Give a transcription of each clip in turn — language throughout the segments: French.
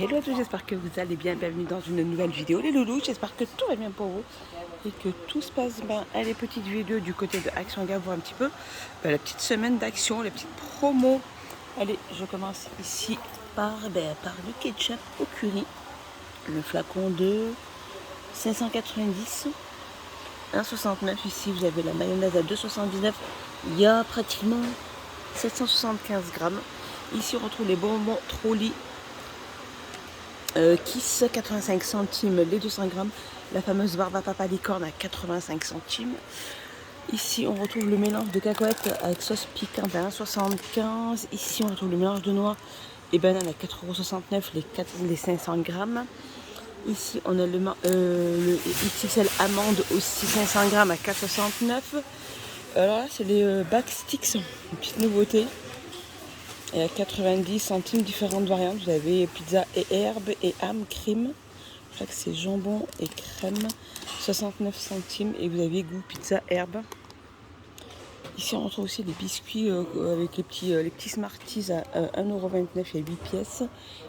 Hello à tous, j'espère que vous allez bien. Bienvenue dans une nouvelle vidéo les loulous. J'espère que tout va bien pour vous et que tout se passe bien. Allez, petite vidéo du côté de Action Gare, voir un petit peu la petite semaine d'action, les petites promos. Allez, je commence ici par le ketchup au curry. Le flacon de 590, 1,69. Ici, vous avez la mayonnaise à 2,79. Il y a pratiquement 775 grammes. Ici, on retrouve les bonbons Trolli. Kiss 85 centimes les 200 grammes. La fameuse barbe à papa licorne à 85 centimes. Ici, on retrouve le mélange de cacahuètes avec sauce piquante à 1,75. Ici, on retrouve le mélange de noix et banane à 4,69 € les 500 grammes. Ici, on a le XXL amande aussi 500 grammes à 4,69 €. Alors là, c'est les backsticks, une petite nouveauté. Et à 90 centimes, différentes variantes. Vous avez pizza et herbe et âme crème. Je crois que c'est jambon et crème. 69 centimes. Et vous avez goût pizza herbe. Ici, on retrouve aussi les biscuits avec les petits Smarties à 1,29 € et 8 pièces.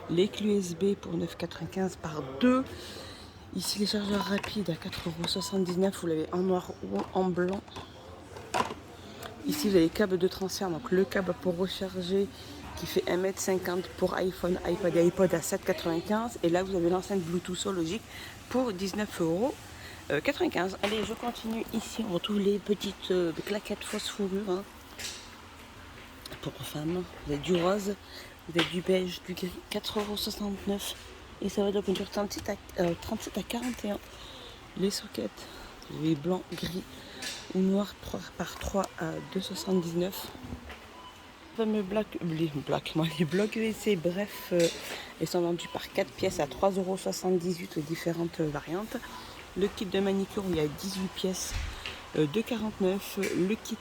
Les clés USB pour 9,95 € par 2. Ici, les chargeurs rapides à 4,79 €. Vous l'avez en noir ou en blanc. Ici, vous avez les câbles de transfert, donc le câble pour recharger qui fait 1,50 m pour iPhone, iPad et iPod à 7,95 €. Et là, vous avez l'enceinte Bluetooth logique pour 19,95 €. Allez, je continue. Ici, on retrouve les petites claquettes fausse fourrure pour femmes. Vous avez du rose, vous avez du beige, du gris, 4,69 €. Et ça va de la peinture 37 à 41. Les sockets, vous avez blanc, gris ou noir 3 par 3 à 2,79 €. Les blocs WC, bref, ils sont vendus par 4 pièces à 3,78 € les différentes variantes. Le kit de manicure, il y a 18 pièces, 2,49 €. Le kit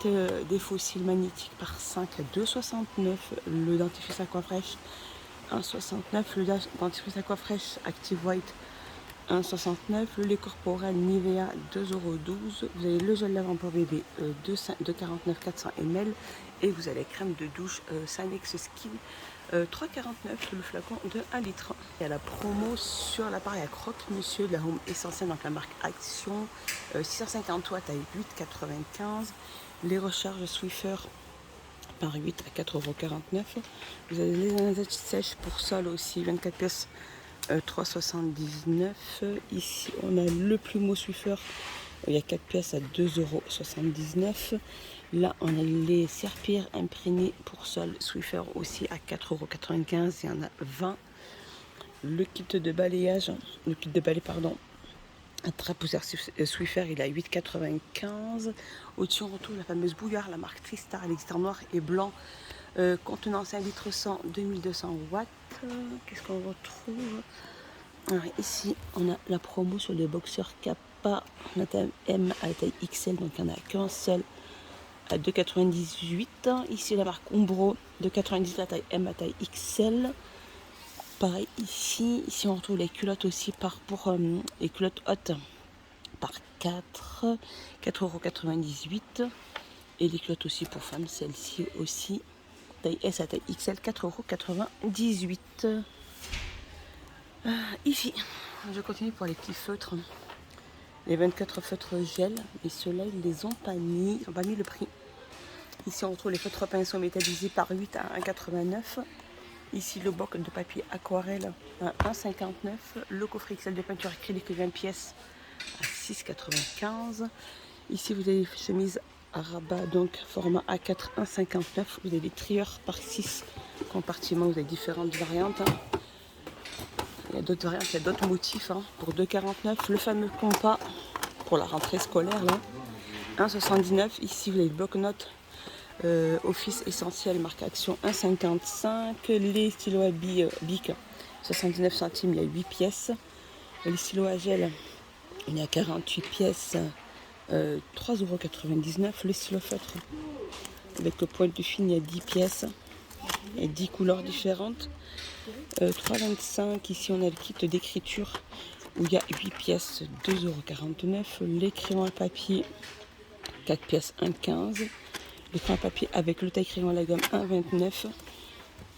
des fossiles magnétiques par 5 à 2,69 €. Le dentifrice Aquafresh 1,69 €. Le dentifrice Aquafresh Active White 1,69 €. Le lait corporel Nivea 2,12 €. Vous avez le gel lavant pour bébé de 49 400 ml. Et vous avez la crème de douche Sanex Skin 3,49 € le flacon de 1 litre. Il y a la promo sur l'appareil à croque-monsieur de la Home Essentielle, donc la marque Action, 650 watts à 8,95 €. Les recharges Swiffer par 8 à 4,49 €. Vous avez les lingettes sèches pour sol aussi, 24 pièces, 3,79 €. Ici, on a le plumeau Swiffer. Il y a 4 pièces à 2,79 €. Là, on a les serpillères imprégnées pour sol Swiffer aussi à 4,95 €. Il y en a 20. Le kit de balayage, un trapoussière Swiffer, il est à 8,95 €. Au-dessus, on retrouve la fameuse bouilloire, la marque Tristar. Elle existe en noir et blanc, contenant 5 litres 100, 2200 watts. Qu'est-ce qu'on retrouve? Alors, ici, on a la promo sur les boxeurs Kappa, la taille M à la taille XL, donc il n'y en a qu'un seul à 2,98 €. Ici, la marque Umbro, 2,98 €, la taille M à taille XL. Pareil ici, on retrouve les culottes aussi pour les culottes hautes par 4,98 €. Et les culottes aussi pour femmes, celle-ci aussi, taille S à taille XL, 4,98 €. Ici, je continue pour les petits feutres. Les 24 feutres gel, et ceux-là, ils les ont pas mis, ils n'ont pas mis le prix. Ici, on retrouve les feutres pinceaux métallisés par 8 à 1,89 €. Ici, le bloc de papier aquarelle à 1,59 €. Le coffret XL de peinture acrylique 20 pièces à 6,95 €. Ici, vous avez les chemises à rabat, donc format A4, 1,59 €. Vous avez des trieurs par 6 compartiments, vous avez différentes variantes. Il y a d'autres variantes, il y a d'autres motifs pour 2,49 €. Le fameux compas pour la rentrée scolaire, là, 1,79 €. Ici, vous avez le bloc-notes Office Essentiel, marque Action, 1,55 €. Les stylos à billes Bic, 79 centimes, il y a 8 pièces. Les stylos à gel, il y a 48 pièces, 3,99 €. Les stylos feutres avec le pointe fine, il y a 10 pièces. Il y a 10 couleurs différentes. 3,25 €. Ici, on a le kit d'écriture où il y a 8 pièces, 2,49 €. Les crayons à papier, 4 pièces, 1,15 €. Le crayon à papier avec le taille crayon à la gomme, 1,29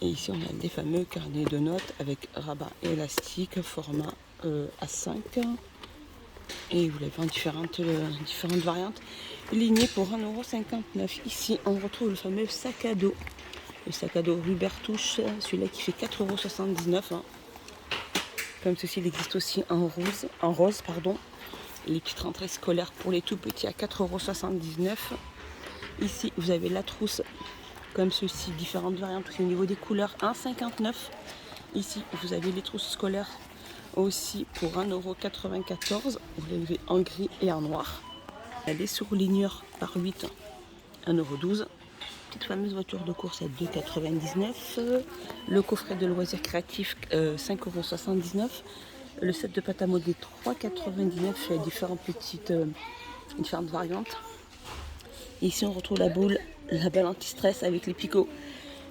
€. Et ici, on a des fameux carnets de notes avec rabat élastique, format A5. Et vous l'avez en différentes variantes. Ligné pour 1,59 €. Ici, on retrouve le fameux sac à dos. Le sac à dos Rubertouche, celui-là qui fait 4,79 €. Comme ceci, il existe aussi en rose. Les petites rentrées scolaires pour les tout petits à 4,79 €. Ici, vous avez la trousse comme ceci, différentes variantes aussi au niveau des couleurs, 1,59 €. Ici, vous avez les trousses scolaires aussi pour 1,94 €. Vous l'avez en gris et en noir. Les surligneurs par 8, 1,12 €. Petite fameuse voiture de course à 2,99 €. Le coffret de loisirs créatifs, 5,79 €. Le set de pâte à modeler, 3,99 €. Il y a différentes variantes. Ici, on retrouve la balle anti-stress avec les picots,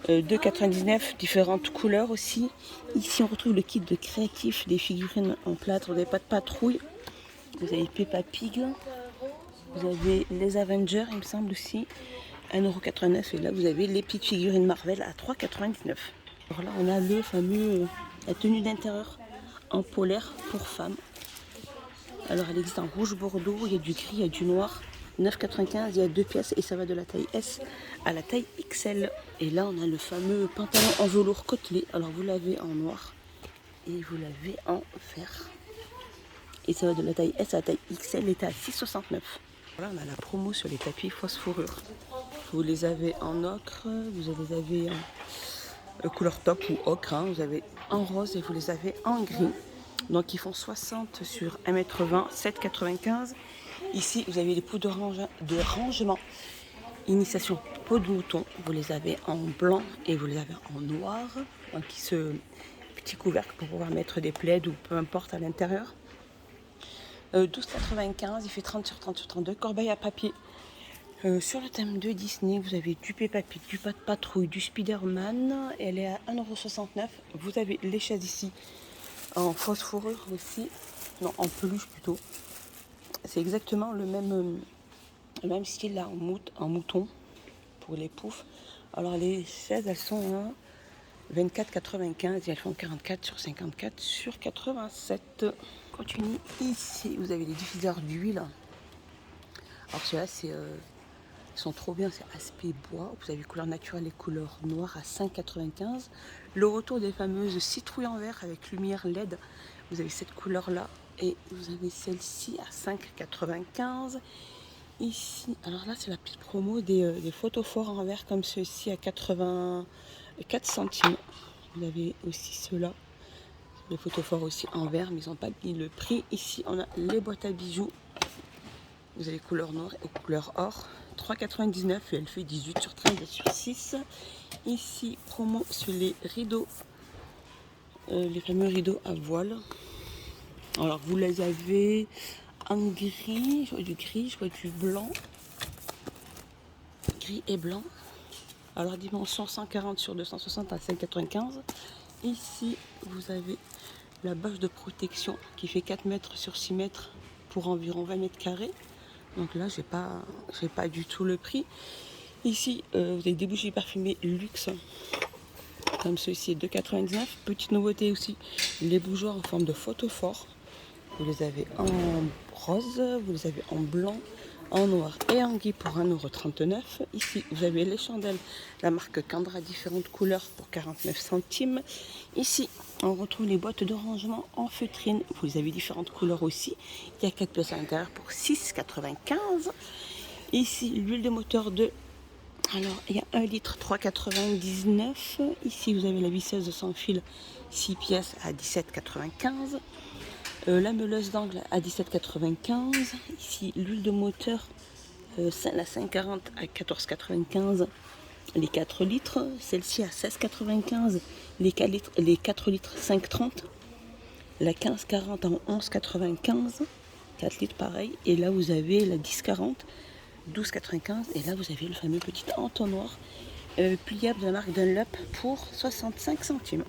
2,99 €, différentes couleurs aussi. Ici, on retrouve le kit de créatif, des figurines en plâtre, des pâtes patrouille. Vous avez Peppa Pig. Vous avez les Avengers, il me semble aussi, 1,89 €. Et là, vous avez les petites figurines Marvel à 3,99 €. Alors là, on a le fameux, la tenue d'intérieur en polaire pour femmes. Alors, elle existe en rouge bordeaux, il y a du gris, il y a du noir. 9,95 €, il y a 2 pièces et ça va de la taille S à la taille XL. Et là, on a le fameux pantalon en velours côtelé. Alors, vous l'avez en noir et vous l'avez en vert. Et ça va de la taille S à la taille XL, et est à 6,69 €. Voilà, on a la promo sur les tapis fausse fourrure. Vous les avez en ocre, vous les avez en couleur top ou ocre, hein. Vous avez en rose et vous les avez en gris. Donc ils font 60 sur 1,20 m, 7,95 €. Ici, vous avez les pots de rangement. Initiation peau de mouton. Vous les avez en blanc et vous les avez en noir. Donc ce petit couvercle pour pouvoir mettre des plaids ou peu importe à l'intérieur. 12,95 €, il fait 30 sur 30 sur 32. Corbeille à papier. Sur le thème de Disney, vous avez du Peppa Pig, du Pat Patrouille, du Spider-Man. Elle est à 1,69 €. Vous avez les chaises ici en fausse fourrure aussi. Non, en peluche plutôt. C'est exactement le même style là, en mouton pour les poufs. Alors les chaises, elles sont à 24,95 et elles font 44 sur 54 sur 87. Continue ici, vous avez les diffuseurs d'huile. Alors ceux-là, ils sont trop bien, c'est aspect bois. Vous avez couleur naturelle et couleur noire à 5,95 €. Le retour des fameuses citrouilles en verre avec lumière LED. Vous avez cette couleur-là et vous avez celle-ci à 5,95 €. Ici, alors là, c'est la petite promo des photophores en verre comme ceux-ci à 84 centimes. Vous avez aussi ceux-là. Les photophores aussi en verre, mais ils n'ont pas mis le prix. Ici, on a les boîtes à bijoux. Vous avez couleur noire et couleur or. 3,99 € et elle fait 18 sur 13 sur 6. Ici, promo sur les rideaux. Les fameux rideaux à voile. Alors, vous les avez en gris. Je vois du gris, je vois du blanc. Gris et blanc. Alors, dimension 140 sur 260 à 5,95 €. Ici, vous avez la bâche de protection qui fait 4 mètres sur 6 mètres pour environ 20 mètres carrés. Donc là, j'ai pas du tout le prix. Ici, vous avez des bougies parfumées luxe, comme ceci, 2,99 €. Petite nouveauté aussi, les bougeoirs en forme de photophore. Vous les avez en rose, vous les avez en blanc, en noir et en gris pour 1,39 €. Ici, vous avez les chandelles, la marque Candra, différentes couleurs pour 49 centimes. Ici, on retrouve les boîtes de rangement en feutrine. Vous les avez différentes couleurs aussi. Il y a 4 pièces à l'intérieur pour 6,95 €. Ici, l'huile de moteur de... Alors, il y a 1 litre, 3,99 €. Ici, vous avez la visseuse sans fil, 6 pièces à 17,95 €. La meuleuse d'angle à 17,95 €. Ici, l'huile de moteur, la 5,40 à 14,95 €. Les 4 litres, celle-ci à 16,95 €. Les 4 litres, 5,30 €. La 15,40 en 11,95 €. 4 litres pareil. Et là, vous avez la 10,40, 12,95 €. Et là, vous avez le fameux petit entonnoir pliable de la marque Dunlop pour 65 centimes.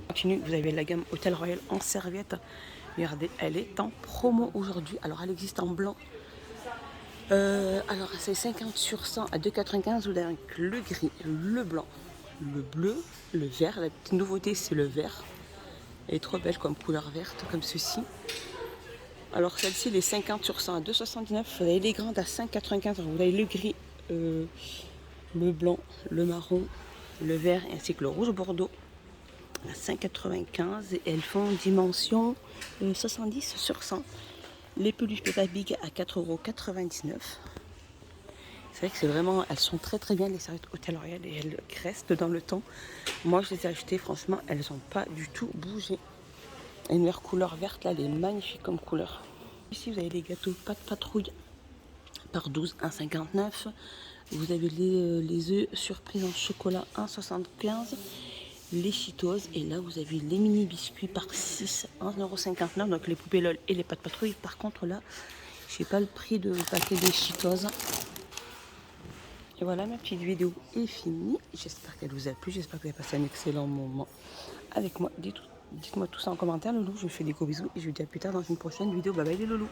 Continue, vous avez la gamme Hôtel Royal en serviette. Regardez, elle est en promo aujourd'hui. Alors, elle existe en blanc. Alors, c'est 50 sur 100 à 2,95 €. Vous avez le gris, le blanc, le bleu, le vert. La petite nouveauté, c'est le vert. Elle est trop belle comme couleur verte, comme ceci. Alors celle-ci, les 50 sur 100 à 2,79. Vous avez les grandes à 5,95. Vous avez le gris, le blanc, le marron, le vert ainsi que le rouge bordeaux à 5,95. Et elles font dimension 70 sur 100. Les peluches Peppa Pig à 4,99 €. C'est vrai que c'est vraiment, elles sont très très bien les serviettes Hôtel Royal et elles restent dans le temps. Moi je les ai achetées, franchement elles n'ont pas du tout bougé. Et une couleur verte là, elle est magnifique comme couleur. Ici vous avez les gâteaux Pat Patrouille par 12, 1,59 €. Vous avez les œufs surprise en chocolat 1,75 €. Les Cheetos et là vous avez les mini biscuits par 6, 1,59 €. Donc les poupées LOL et les Pat Patrouille. Par contre là, je sais pas le prix de paquet des Cheetos. Et voilà, ma petite vidéo est finie. J'espère qu'elle vous a plu. J'espère que vous avez passé un excellent moment avec moi. Dites-moi tout ça en commentaire, loulou. Je vous fais des gros bisous et je vous dis à plus tard dans une prochaine vidéo. Bye bye les loulous.